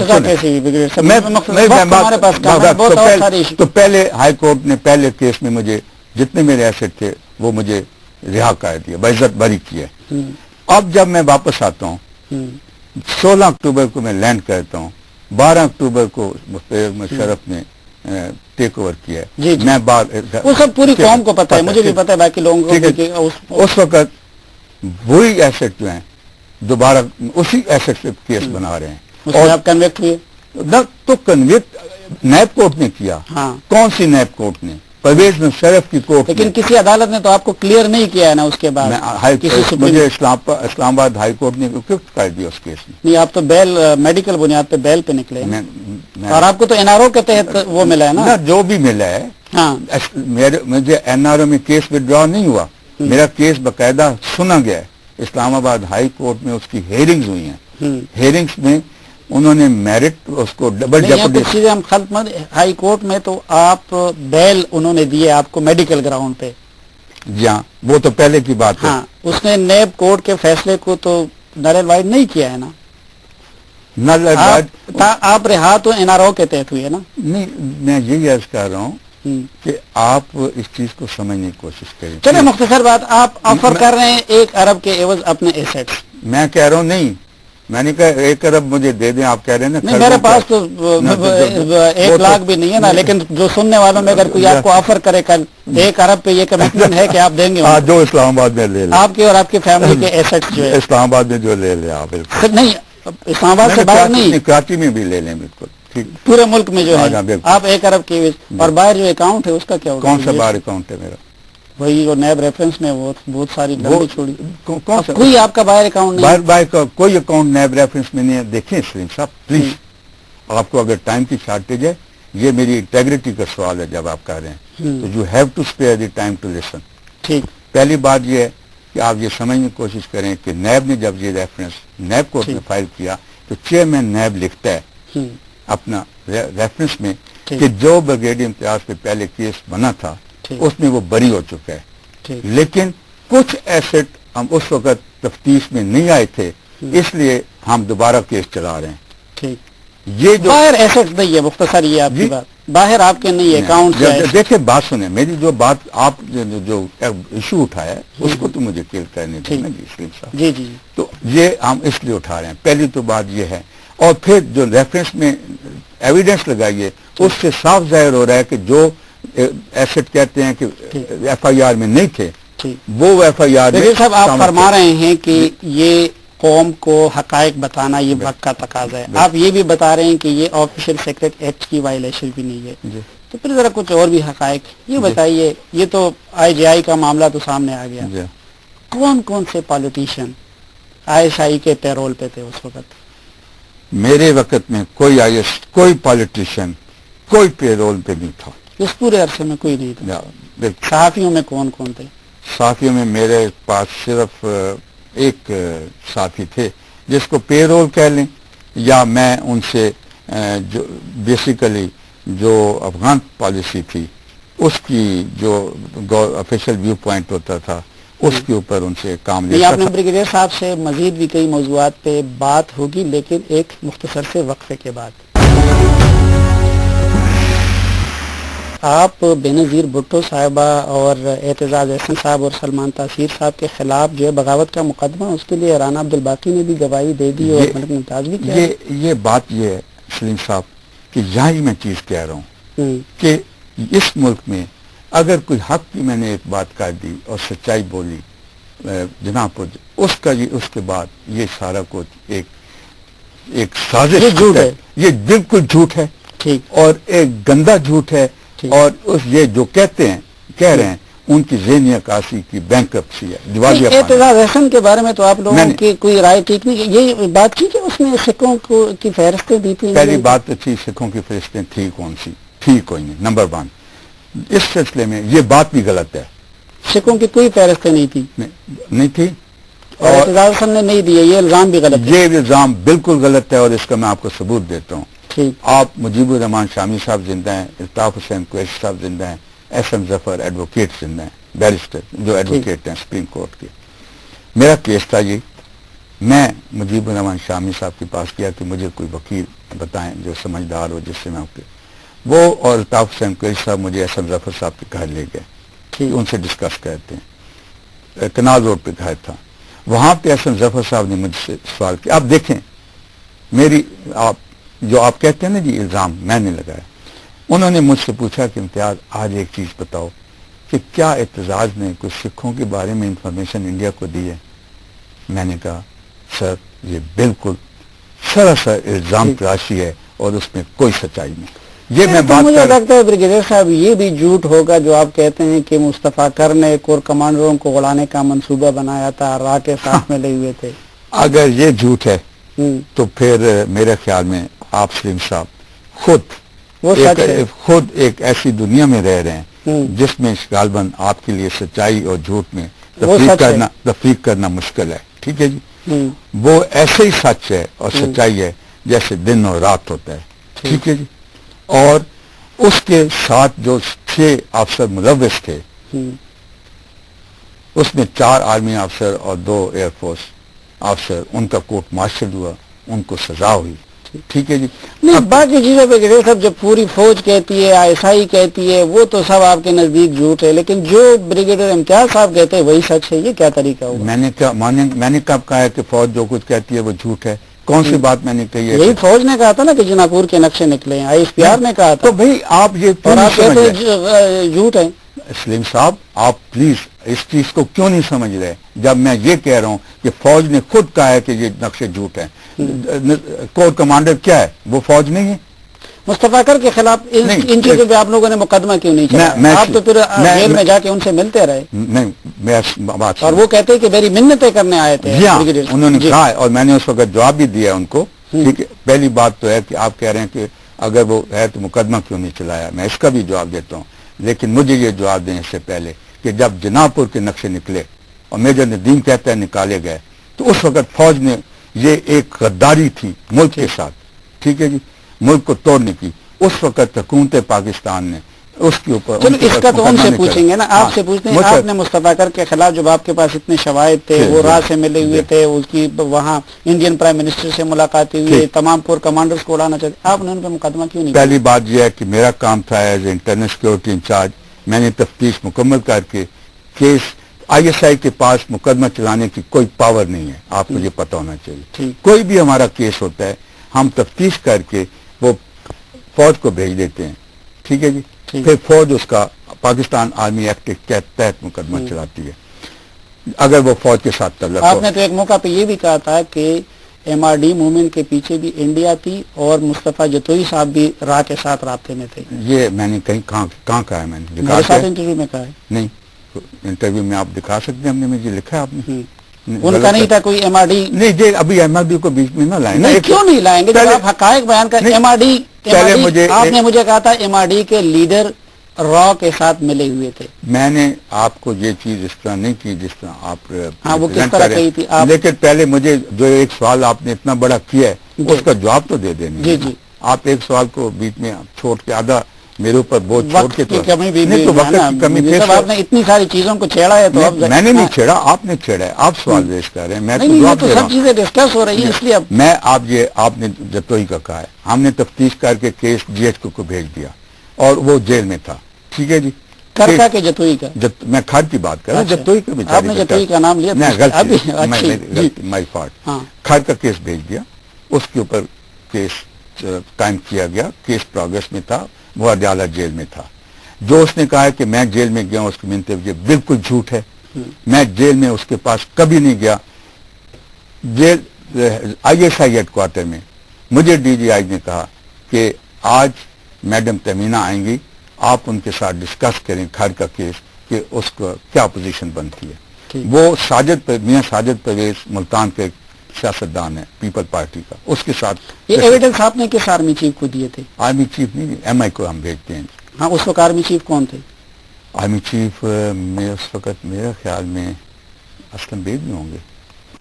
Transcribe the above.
وجہ کیسی تو پہلے ہائی کورٹ نے پہلے کیس میں مجھے جتنے میرے ایسٹ تھے وہ مجھے رہا کر دیا، بعزت بری کیا. اب جب میں واپس آتا ہوں 16 اکتوبر کو میں لینڈ کرتا ہوں، 12 اکتوبر کو مشرف نے ٹیک اوور کیا ہے. میں وہ سب پوری قوم کو پتا ہے، مجھے بھی پتا ہے، باقی لوگوں کو. اس وقت وہی ایسٹ جو ہیں دوبارہ اسی ایسٹ سے کیس بنا رہے ہیں. اور آپ کنوکٹ ہوئے تو کنوکٹ نیب کورٹ نے کیا. کون سی نیب کورٹ نے؟ پرویز مشرف کی کورٹ. لیکن کسی عدالت نے تو آپ کو کلیئر نہیں کیا ہے نا اس کے بعد. مجھے اسلام آباد ہائی کورٹ نے کنوکٹ کر دیا اس کیس میں. نہیں، آپ تو بیل میڈیکل بنیاد پہ بیل پہ نکلے اور آپ کو تو این آر او کے تحت وہ ملا ہے نا. جو بھی ملا ہے، مجھے این آر او میں کیس وڈرا نہیں ہوا، میرا کیس باقاعدہ سنا گیا ہے. اسلام آباد ہائی کورٹ میں اس کی ہیئرنگز ہوئی ہیں. ہیئرنگز میں انہوں نے میرٹ اس کو ڈبل ڈیپوٹی. چیزیں ہم خلط مند ہائی کورٹ میں تو آپ بیل انہوں نے دیے آپ کو میڈیکل گراؤنڈ پہ. جی ہاں، وہ تو پہلے کی بات ہے. اس نے نیب کورٹ کے فیصلے کو تو نل اینڈ وائڈ نہیں کیا ہے نا. نل اینڈ وائڈ آپ رہا تو این آر او کے تحت ہوئے نا. نہیں، میں یہی عرض کر رہا ہوں کہ آپ اس چیز کو سمجھنے کی کوشش کریں. چلے مختصر بات، آپ آفر کر رہے ہیں 1 ارب کے عوض اپنے ایسٹس. میں کہہ رہا ہوں نہیں، میں نے کہا 1 ارب مجھے دے دیں. آپ کہہ رہے ہیں نا میرے پاس تو 1 لاکھ بھی نہیں ہے نا، لیکن جو سننے والوں میں اگر کوئی آپ کو آفر کرے کل 1 ارب پہ یہ کمٹمنٹ ہے کہ آپ دیں گے. جو اسلام آباد میں لے لیں، آپ کے اور آپ کی فیملی کے ایسٹس جو ہے اسلام آباد میں جو لے لیں آپ. بالکل نہیں، اسلام آباد سے باہر نہیں، کراچی میں بھی لے لیں. بالکل پورے ملک میں جو ہے آپ 1 ارب کی. اور باہر جو اکاؤنٹ ہے اس کا کیا ہوگا؟ کون سا باہر اکاؤنٹ ہے میرا؟ وہی جو نیب ریفرنس میں بہت ساری لمبی چھوڑی. کوئی آپ کا باہر اکاؤنٹ نہیں؟ باہر کوئی اکاؤنٹ نیب ریفرنس میں نہیں ہے. دیکھیں سلیم صاحب پلیز، آپ کو اگر ٹائم کی شارٹیج ہے، یہ میری انٹیگریٹی کا سوال ہے جب آپ کہہ رہے ہیں، تو you have to spare the time to listen. ٹھیک. پہلی بات یہ ہے کہ آپ یہ سمجھنے کی کوشش کریں کہ نیب نے جب یہ ریفرنس نیب کورٹ میں فائل کیا تو چیئرمین نیب لکھتا ہے اپنا ریفرنس میں کہ جو بریگیڈیئر امتیاز پہ پہلے کیس بنا تھا اس میں وہ بری ہو چکا ہے، لیکن کچھ ایسٹ ہم اس وقت تفتیش میں نہیں آئے تھے، اس لیے ہم دوبارہ کیس چلا رہے ہیں. ٹھیک. یہ جو باہر ایسٹ نہیں ہے، مختصر یہ آپ کی بات باہر آپ کے نہیں ہے اکاؤنٹ. دیکھیں بات سنیں میری، جو بات آپ جو ایشو اٹھایا ہے اس کو تو مجھے کلیئر کرنے دیں نا جی سلیم صاحب. جی جی. تو یہ ہم اس لیے اٹھا رہے ہیں. پہلی تو بات یہ ہے، اور پھر جو ریفرنس میں ایویڈنس لگائیے اس سے صاف ظاہر ہو رہا ہے کہ جو ایسٹ کہتے ہیں کہ ایف آئی آر میں نہیں تھے، وہ ایف آئی آر میں. صاحب آپ فرما رہے ہیں کہ یہ قوم کو حقائق بتانا یہ وقت کا تقاضا ہے. آپ یہ بھی بتا رہے ہیں کہ یہ آفیشیل سیکرٹ ایکٹ کی وائلیشن بھی نہیں ہے. تو پھر ذرا کچھ اور بھی حقائق یہ بتائیے. یہ تو آئی جے آئی کا معاملہ تو سامنے آ گیا. کون کون سے پالیٹیشین آئی ایس آئی کے پیرول پہ تھے اس وقت؟ میرے وقت میں کوئی آئی ایس کوئی پالیٹیشین کوئی پیرول پہ نہیں تھا. اس پورے عرصے میں کوئی نہیں تھا. صحافیوں میں کون کون تھے؟ صحافیوں میں میرے پاس صرف ایک صحافی تھے جس کو پے رول کہہ لیں، یا میں ان سے جو بیسیکلی جو افغان پالیسی تھی اس کی جو آفیشیل ویو پوائنٹ ہوتا تھا اس کے اوپر ان سے کام لیا. آپ نے بریگیڈیئر صاحب سے مزید بھی کئی موضوعات پہ بات ہوگی، لیکن ایک مختصر سے وقفے کے بعد. آپ بینظیر بھٹو صاحبہ اور اعتزاز احسن صاحب اور سلمان تاثیر صاحب کے خلاف جو ہے بغاوت کا مقدمہ، اس کے لیے رانا عبدالباقی نے بھی گواہی دے دی اور ملک ممتاز بھی کیا. یہ بات یہ ہے سلیم صاحب کہ یہاں ہی میں چیز کہہ رہا ہوں کہ اس ملک میں اگر کوئی حق کی میں نے ایک بات کر دی اور سچائی بولی جناب اس کے بعد یہ سارا کچھ ایک سازش جھوٹ ہے. یہ بالکل جھوٹ ہے اور ایک گندا جھوٹ ہے. اور یہ جو کہہ رہے ہیں ان کی ذہنی عکاسی کی بینکرپسی ہے. اعتزاز احسن کے بارے میں تو آپ لوگوں کی کوئی رائے ٹھیک نہیں، یہ بات کی کہ اس نے سکھوں کی فہرستیں دی تھی. پہلی بات تو تھی سکھوں کی فہرستیں تھی کون سی؟ ٹھیک کوئی نہیں. نمبر 1 اس سلسلے میں یہ بات بھی غلط ہے. سکھوں کی کوئی فہرستیں نہیں تھی. نہیں تھی اور اعتزاز احسن نے نہیں دی. یہ الزام بھی غلط ہے. یہ الزام بالکل غلط ہے اور اس کا میں آپ کو ثبوت دیتا ہوں. آپ مجیب الرحمان شامی صاحب زندہ ہیں، الطاف حسین قریشی صاحب زندہ ہیں، ایس ایم ظفر ایڈوکیٹ زندہ ہیں، بیرسٹر جو ایڈوکیٹ ہیں سپریم کورٹ کے. میرا کیس تھا یہ، میں مجیب الرحمان شامی صاحب کے پاس کیا کہ مجھے کوئی وکیل بتائیں جو سمجھدار ہو، جس سے میں وہ اور الطاف حسین قریشی صاحب مجھے احسن ظفر صاحب کے گھر لے گئے، ٹھیک، ان سے ڈسکس کرتے ہیں، کنال روڈ پہ گھر تھا، وہاں پہ احسن ظفر صاحب نے مجھ سے سوال کیا. آپ دیکھیں میری جو آپ کہتے ہیں نا جی الزام میں نے لگایا، انہوں نے مجھ سے پوچھا کہ امتیاز آج ایک چیز بتاؤ کہ کیا اعتزاز نے کچھ سکھوں کے بارے میں انفارمیشن انڈیا کو دی ہے؟ میں نے کہا سر یہ بالکل سراسر الزام تراشی ہے اور اس میں کوئی سچائی نہیں. یہ میں بات مجھے لگتا ہے بریگیڈیئر صاحب یہ بھی جھوٹ ہوگا جو آپ کہتے ہیں کہ مصطفیٰ کر نے کور کمانڈروں کو اڑانے کا منصوبہ بنایا تھا، راہ کے ساتھ میں لے ہوئے تھے. اگر یہ جھوٹ ہے تو پھر میرے خیال میں آپ سلیم صاحب خود ایک ایسی دنیا میں رہ رہے ہیں جس میں غالباً آپ کے لیے سچائی اور جھوٹ میں تفریق کرنا مشکل ہے. ٹھیک ہے جی، وہ ایسے ہی سچ ہے اور سچائی ہے جیسے دن اور رات ہوتا ہے. ٹھیک ہے جی، اور اس کے ساتھ جو 6 افسر ملوث تھے اس میں 4 آرمی افسر اور 2 ایئر فورس افسر، ان کا کورٹ مارشل ہوا، ان کو سزا ہوئی. ٹھیک ہے جی. نہیں باقی چیزوں پہ گریڈیئر صاحب جب پوری فوج کہتی ہے، ISI کہتی ہے، وہ تو سب آپ کے نزدیک جھوٹ ہے، لیکن جو بریگیڈیئر امتیاز صاحب کہتے ہیں وہی سچ ہے. یہ کیا طریقہ ہوگا؟ میں نے کب کہا ہے کہ فوج جو کچھ کہتی ہے وہ جھوٹ ہے؟ کون سی بات میں نے کہی ہے؟ یہی فوج نے کہا تھا نا کہ جناپور کے نقشے نکلے ہیں، ISPR نے کہا تھا. تو بھائی آپ یہ اور آپ کہتے ہیں جھوٹ ہے. سلیم صاحب آپ پلیز اس چیز کو کیوں نہیں سمجھ رہے جب میں یہ کہہ رہا ہوں کہ فوج نے خود کہا ہے کہ یہ نقشے جھوٹ ہیں. کور کمانڈر کیا ہے؟ وہ فوج نہیں ہے. مصطفیٰ کر کے خلاف ان چیزوں پہ آپ لوگوں نے مقدمہ کیوں نہیں چلایا؟ آپ تو پھر جیل میں جا کے ان سے ملتے رہے. نہیں میں بات، اور وہ کہتے ہیں کہ میری منتیں کرنے آئے تھے. انہوں نے کہا اور میں نے اس وقت جواب بھی دیا ان کو. ٹھیک ہے، پہلی بات تو ہے کہ آپ کہہ رہے ہیں کہ اگر وہ ہے تو مقدمہ کیوں نہیں چلایا، میں اس کا بھی جواب دیتا ہوں. لیکن مجھے یہ جواب دیں اس سے پہلے کہ جب جناپور کے نقشے نکلے اور میجر ندیم کہتا ہے نکالے گئے، تو اس وقت فوج نے یہ ایک غداری تھی ملک کے ساتھ. ٹھیک ہے جی، ملک کو توڑنے کی. اس وقت حکومت پاکستان نے اس کے اوپر اس کا تو ان سے پوچھیں گے نا، آپ سے پوچھتے ہیں. آپ نے مصطفیٰ کر کے خلاف جب آپ کے پاس اتنے شواہد تھے، وہ راہ سے ملے ہوئے تھے، اس کی وہاں انڈین پرائم منسٹر سے ملاقاتیں ہوئی، تمام کور کمانڈرز کو اڑانا چاہتے، آپ نے ان پہ مقدمہ کیوں نہیں؟ پہلی بات یہ ہے کہ میرا کام تھا ایز انٹرنل سیکورٹی انچارج، میں نے تفتیش مکمل کر کے کیس ISI کے پاس مقدمہ چلانے کی کوئی پاور نہیں ہے، آپ کو یہ پتہ ہونا چاہیے. کوئی بھی ہمارا کیس ہوتا ہے ہم تفتیش کر کے وہ فوج کو بھیج دیتے ہیں. ٹھیک ہے جی، پھر فوج اس کا پاکستان آرمی ایکٹ کے تحت مقدمہ چلاتی ہے اگر وہ فوج کے ساتھ تعلق ہو. آپ نے تو ایک موقع پہ یہ بھی کہا تھا کہ MRD موومنٹ کے پیچھے بھی انڈیا تھی اور مصطفیٰ جتوئی صاحب بھی راہ کے ساتھ رابطے میں تھے. یہ میں نے کہیں کہاں کہا ہے؟ میں نے میرے ساتھ انٹرویو میں کہا ہے. نہیں، انٹرویو میں آپ دکھا سکتے ہیں، ہم نے مجھے لکھا ہے آپ نے. ان کا نہیں تھا کوئی MRD. نہیں جی، ابھی MRD کو بیچ میں نہ لائیں. نہیں کیوں نہیں لائیں گے؟ جب آپ حقائق بیان کر MRD آپ نے مجھے کہا تھا MRD کے لیڈر را کے ساتھ ملے ہوئے تھے. میں نے آپ کو یہ چیز اس طرح نہیں کی جس طرح آپ وہ کس طرح کہی تھی. لیکن پہلے مجھے جو ایک سوال آپ نے اتنا بڑا کیا ہے اس کا جواب تو دے دینا. جی جی، آپ ایک سوال کو بیچ میں چھوڑ کے آدھا میرے اوپر بہت چھوڑ کے تو وقت کی کمی تھی. آپ نے اتنی ساری چیزوں کو چھیڑا ہے تو میں نے نہیں چھیڑا، آپ نے چھیڑا ہے. آپ سوال ریز کر رہے ہیں، میں تو سب چیزیں ڈسکس ہو رہی ہیں اس لیے میں آپ نے جتوئی کا کہا ہے، ہم نے تفتیش کر کے کیس GH کو بھیج دیا اور وہ جیل میں تھا. ٹھیک ہے جی، کرکا کے جتوئی کا میں کھاد کی بات کر رہا ہوں. جتوئی کا آپ نے جتوئی کا نام لیا، مائی فالٹ. کھاد کا کیس بھیج دیا، اس کے اوپر کیس قائم کیا گیا، کیس پروگریس میں تھا، وہ اڈیالہ جیل میں تھا. جو اس نے کہا ہے کہ میں جیل میں گیا اس کی منتیں یہ بالکل جھوٹ ہے. میں جیل میں اس کے پاس کبھی نہیں گیا. جیل ISI ہیڈ کوارٹر میں مجھے DGI نے کہا کہ آج میڈم تمینہ آئیں گی، آپ ان کے ساتھ ڈسکس کریں کھاد کا کیس کہ اس کو کیا پوزیشن بنتی ہے. وہ میاں ساجد پرویز ملتان کے سیاستدان ہے پیپل پارٹی کا، اس کے ساتھ. یہ ایویڈنس آپ نے کس آرمی چیف کو دیے تھے؟ آرمی چیف نہیں، MI کو ہم بھیجتے ہیں. ہاں، اس وقت آرمی چیف کون تھے؟ آرمی چیف میں اس وقت میرے خیال میں اسلم بیگ بھی ہوں گے.